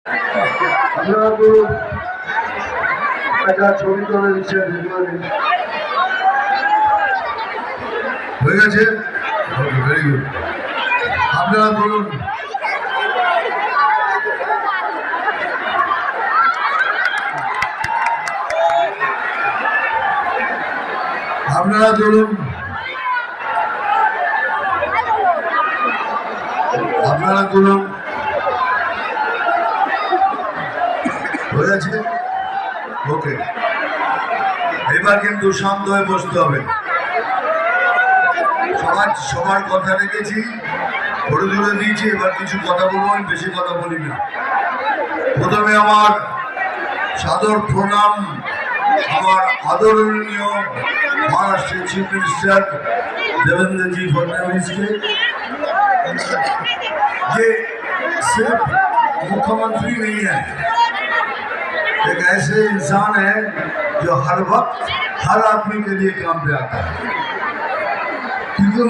আপনারা তো একটা ছবি তুলে দিচ্ছেন হয়ে গেছে, ভেরি গুড। আপনারা বলুন, আপনারা বলুন, আপনারা বলুন, হয়ে গেছে। ওকে, এবার কিন্তু শান্ত হয়ে বসতে হবে। সবার কথা রেখেছি, ধরে ধরে দিয়েছি। এবার কিছু কথা বলবো, আমি বেশি কথা বলি না। প্রথমে আমার সাদর প্রণাম আমার आदरणीय महाराष्ट्र चीफ मिनिस्टर देवेंद्र जी फडणवीस के। ये सिर्फ मुख्यमंत्री नहीं है, एक ऐसे इंसान है जो हर वक्त हर आदमी के लिए काम पे आता है। क्योंकि